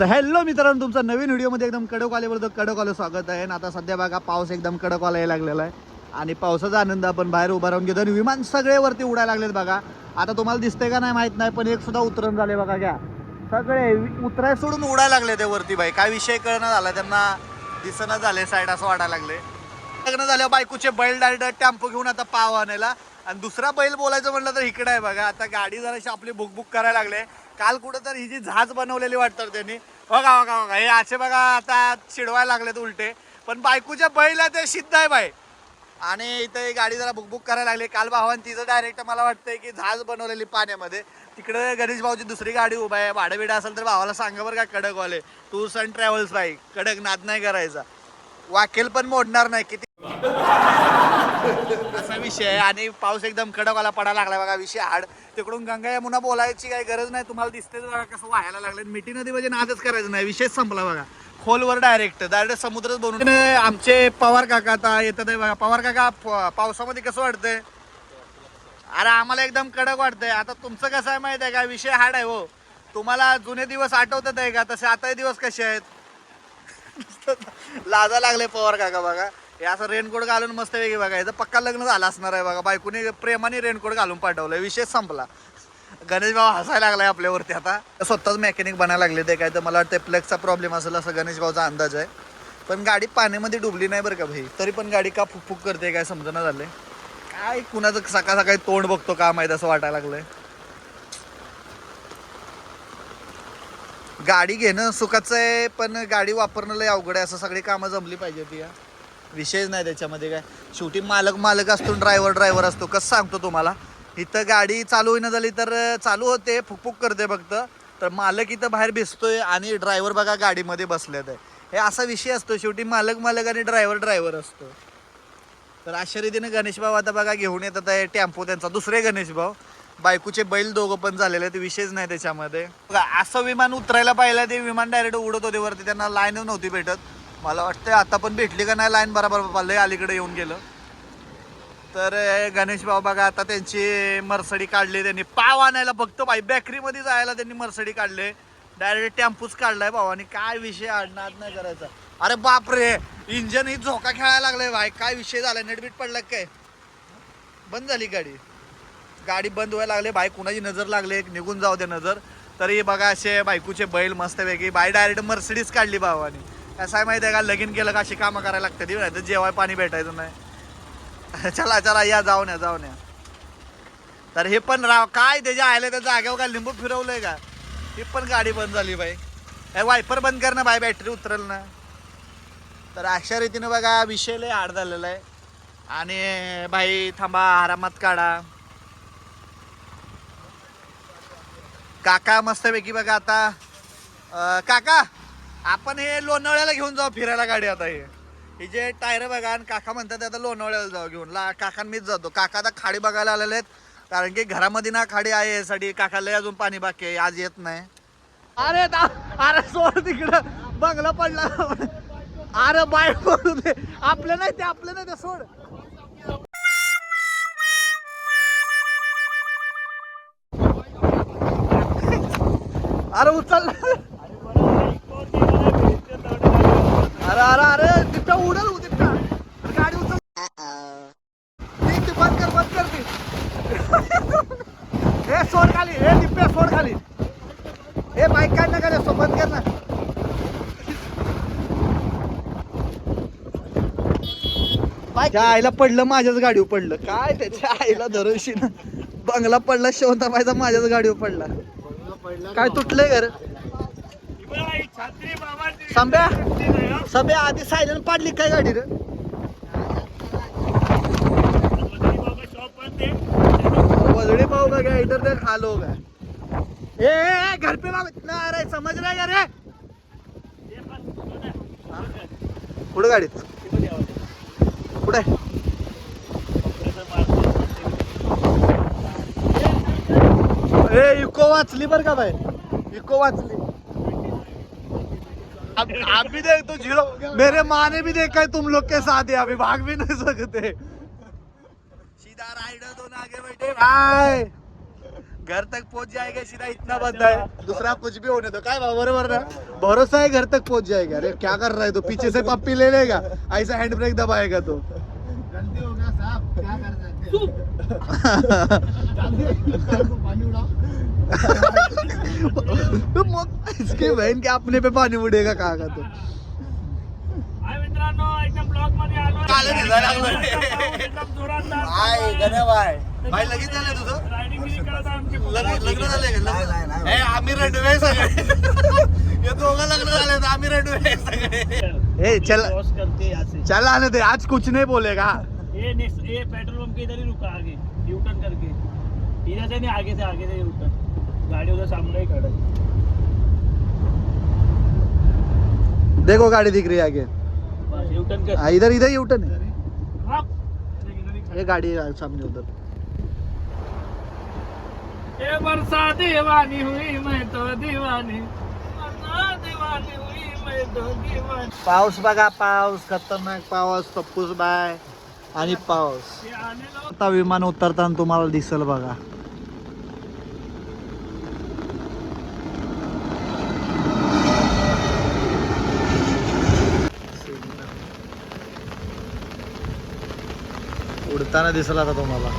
तर हॅलो मित्रांनो, तुमचं नवीन व्हिडिओमध्ये एकदम कडक आल्याबद्दल कडक आलं स्वागत आहे. आणि आता सध्या बघा पाऊस एकदम कडक यायला लागलेला आहे आणि पावसाचा आनंद आपण बाहेर उभा राहून घेतो आणि विमान सगळे वरती उडायला लागलेत बघा. आता तुम्हाला दिसतंय का नाही माहित नाही, पण एक सुद्धा उतरण झाले बघा. घ्या सगळे उतराय सोडून उडायला लागले ते वरती. बाई काय विषय कळना झाला, त्यांना दिसना झाले साईड असं वाटायला लागले. लग्न झाल्यावर बायकोचे बैल डायरेक्ट टेम्पो घेऊन आता पाव आणायला. आणि दुसरा बैल बोलायचं म्हटलं तर इकडे आहे बघा. आता गाडी जराशी आपली बुक बुक करायला लागले. काल कुठं तर ही जी जहाज बनवलेली वाटतं त्यांनी, बघा बघा बघा हे असे बघा आता चिडवायला लागलेत उलटे. पण बायकोच्या बैल ते सिद्ध आहे बाई. आणि इथं गाडी जरा बुकबुक करायला लागली. काल भावान तिचं डायरेक्ट मला वाटतंय की जहाज बनवलेली पाण्यामध्ये. तिकडे गणेश भाऊची दुसरी गाडी उभा आहे. भाडं बिडं असेल तर भावाला सांगा बरं का, कडकवाले टूर्स अँड ट्रॅव्हल्स बाई, कडक नाद नाही करायचा. वाकेल पण मोडणार नाही किती असा विषय आहे. आणि पाऊस एकदम कडकवाला पडायला लागला बघा. विषय हाड तिकडून गंगा यमुना बोलायची काही गरज नाही. तुम्हाला दिसते बघा कसं व्हायला लागलं. मिठी नदी म्हणजे नादच करायचं नाही, विषय संपला बघा. खोलवर डायरेक्ट समुद्रच बनवून. आमचे पवार काका आता येतात आहे बघा. पवार काका पावसामध्ये कसं वाटतंय? अरे आम्हाला एकदम कडक वाटतंय. आता तुमचं कसं आहे माहित आहे का, विषय हाड आहे हो. तुम्हाला जुने दिवस आठवतात आहे का? तसे आता दिवस कसे आहेत? लाजा लागले पवार काका बघा. हे असं रेनकोट घालून मस्त वेगळी बघा. याचं पक्का लग्न झालं असणार आहे बघा. बायकोने प्रेमाने रेनकोट घालून पाठवलंय, विषय संपला. गणेश भाऊ हसायला लागलाय आपल्यावरती. आता स्वतःच मेकॅनिक बनायला लागले ते. काय तर मला वाटतं प्लगचा प्रॉब्लेम असेल असं गणेश भाऊचा अंदाज आहे. पण गाडी पाण्यामध्ये डुबली नाही बरं का भाई. तरी पण गाडी का फुक फुक करते काय समजना झालंय. काय कुणाचं सकाळ सकाळी तोंड बघतो का माहित असं वाटायला लागलंय. गाडी घेणं सुखाचं आहे, पण गाडी वापरणं लय अवघड आहे. असं सगळी कामं जमली पाहिजे ती. विषयच नाही त्याच्यामध्ये काय. शेवटी मालक असतो, ड्रायव्हर असतो. कसं सांगतो तुम्हाला, इथं गाडी चालू होईना झाली तर चालू होते, फुकफुक करते फक्त. तर मालक इथं बाहेर भिजतोय आणि ड्रायव्हर बघा गाडीमध्ये बसलेत आहे. हे असा विषय असतो. शेवटी मालक आणि ड्रायव्हर असतो. तर अशा रीतीने गणेश भाऊ आता बघा घेऊन येतात आहे टेम्पो त्यांचा. दुसरे गणेश भाऊ, बायकोचे बैल दोघं पण झालेले आहेत. विषयच नाही त्याच्यामध्ये. बघा असं विमान उतरायला पाहिलं, ते विमान डायरेक्ट उडत होते वरती. त्यांना लाईनच नव्हती भेटत. मला वाटतं आता पण भेटली का नाही लाईन, बरोबर पाहिलं अलीकडे येऊन गेलं. तर गणेश भाऊ बघा आता त्यांची मर्सडी काढली त्यांनी पाव आणायला. फक्त बाई बेकरीमध्ये जायला त्यांनी मर्सडी काढले. डायरेक्ट टेम्पूच काढलाय भावानी. काय विषय नाद नाही करायचा. अरे बापरे, इंजन ही झोका खेळायला लागलाय भाई. काय विषय झालाय, नेटबीट पडला काय? बंद झाली गाडी बंद व्हायला लागले भाई. कुणाची नजर लागले, निघून जाऊ दे नजर. तरी बघा असे बायकोचे बैल मस्त वेगळी बाई. डायरेक्ट मर्सिडीज काढली भावानी. कसं आहे माहिती आहे का, लगीन केलं का अशी कामं करायला लागते नाही तर जेवाय पाणी भेटायचं नाही. चला या जाऊन या. तर हे पण राव काय त्याच्या आयला त्या जागेवर काय लिंबू फिरवलंय का? ही पण गाडी बंद झाली बाई. वायपर बंद कर ना बाई, बॅटरी उतरल ना. तर अशा रीतीने बघा विषय लय हार्ड झालेला आहे. आणि भाई थांबा, आरामात काढा. काका मस्तपैकी बघा आता. काका आपण हे लोणावळ्याला घेऊन जाऊ फिरायला गाडी. आता हे जे टायर बघा, आणि काका म्हणतात आता लोणावळ्याला जाऊ घेऊन. काका मीच जातो. काका आता खाडी बघायला आलेले आहेत, कारण की घरामध्ये ना खाडी आहे यासाठी. काकाला अजून पाणी बाकी आहे, आज येत नाही. अरे सोड तिकडं, बंगला पडला. अरे बाय पडू दे, आपलं नाही ते सोड. अरे उचल. अरे तिथं उडल तिथं गाडी उचल. बंद कर ती. हे सोड खाली, हे दिप्प्या सोड खाली. हे बाईक काढ ना का रे, बंद कर ना. त्या आईला पडलं, माझ्याच गाडीवर पडलं. काय त्याच्या आईला धरूशी ना, बंगला पडला शेवंताबाईचा, माझ्याच गाडीवर पडला. काय तुटलंय घर संब्या आधी सायलेंट पाडली काय गाडी रे? वजडी पाव बघा इधर ते खालो का. ए घर पे बाबा इतना आ रहा है, समझ रहा है रे? पुढे गाडीत पुढे. ए इको वाचली बर का भाई, इको वाचली. आप भी देख तो जीरो. मेरे माँ ने भी देखा है तुम लोग के साथ है, अभी भाग भी नहीं सकते. सीधा राइडर दोनों आगे बैठे भाई. घर तक पहुंच जाएगा सीधा इतना बनता है, दूसरा कुछ भी होने दो. काय बरोबर ना, भरोसा है घर तक पहुंच जाएगा. अरे क्या कर रहा है तो पीछे से पप्पी ले लेगा, ऐसा हैंड ब्रेक दबाएगा तो. गलती हो गया साहब, क्या कर सकते तो मग इसके बहन के अपने पे पाणी उडेगा का तो. मित्रांनो एकदम ब्लॉक मध्ये आलो. एकदम जोरात भाई लगेच झालं तुझं रायडिंग करत आमची लग्न झालंय का? हे आम्ही रडवे सगळे. हे दोघं लग्न झाले तर आम्ही रडवे सगळे. ए चल क्रॉस करके यहाँ से. चल आने दे, आज कुछ नहीं बोलेगा. ये पेट्रोल पंप के इधर ही रुका आगे, यू टर्न करके. इधर से नहीं, आगे से यू टर्न. गाड़ी उधर सामने ही खड़ा है. देखो गाड़ी दिख रही है आगे. बस यू टर्न कर. हाँ, इधर इधर यूटर्न है. हाँ. इधर ही खड़ा. ये गाड़ी है सामने उधर. ये बरसा दीवानी हुई मैं तो दीवानी, बरसा दीवानी हुई मैं तो दीवानी. पाऊस बघा, पाऊस खतरनाक पाऊस. पप्पूस बाय आणि पाऊस. ये आने लो. आता विमान उतरताना तुम्हाला दिसल बघा. उडताना दिसल आता तुम्हाला.